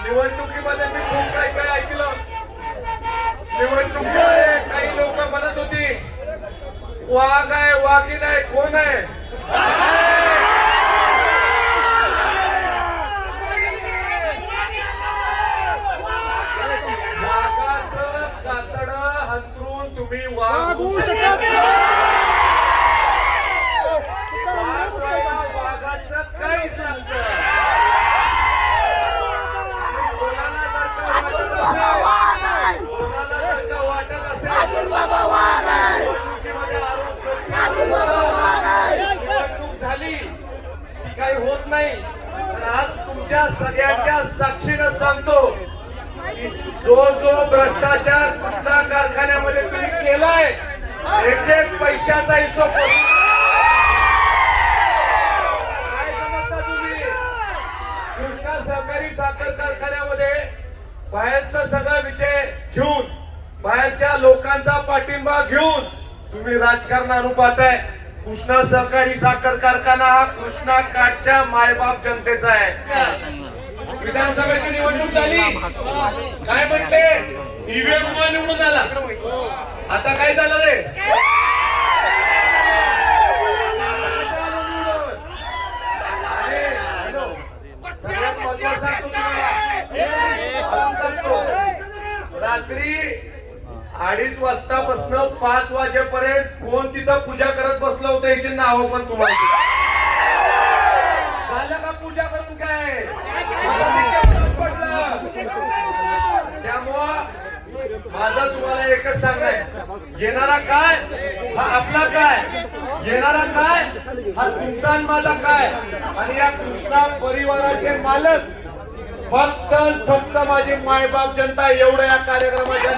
निवडणुकीमध्ये मी खूप काय काय ऐकलं. निवडणुकीमध्ये काही लोक म्हणत होती वाघ आहे वाघीण आहे कोण आहे. वाघाचं कातडं हंतरून तुम्ही वाघू शकत वाघाचं काहीच लागतं. झाली की काही होत नाही. तर आज तुमच्या सगळ्यांच्या साक्षीनं सांगतो की जो जो भ्रष्टाचार कृष्णा कारखान्यामध्ये तुम्ही केलाय एक एक पैशाचा हिशोब काय समजता तुम्ही. कृष्णा सहकारी साखर कारखान्यामध्ये बाहेरचं सगळं विषय घेऊन बाहेरच्या लोकांचा पाठिंबा घेऊन तुम्ही राजकारण अनुपाताय. कृष्णा सहकारी साखर कारखाना हा कृष्णा काठच्या मायबाप जनतेचा आहे. विधानसभेची निवडणूक झाली काय म्हटले ईव्हीएम निवडून आला. आता काय झालं रे. सगळ्यात महत्वाचं रात्री 2:30 वाजतापासून 5 वाजेपर्यंत कोण तिथं पूजा करत बसलं होतं याची नावं पण तुम्हाला झालं का. पूजा करून काय पडलं. त्यामुळं माझं तुम्हाला एकच सांगाय येणारा काय हा आपला काय येणारा काय हा तुमचा आणि माझा काय. आणि या कृष्णा परिवाराचे मालक फक्त माझी मायबाप जनता एवढं या कार्यक्रमाच्या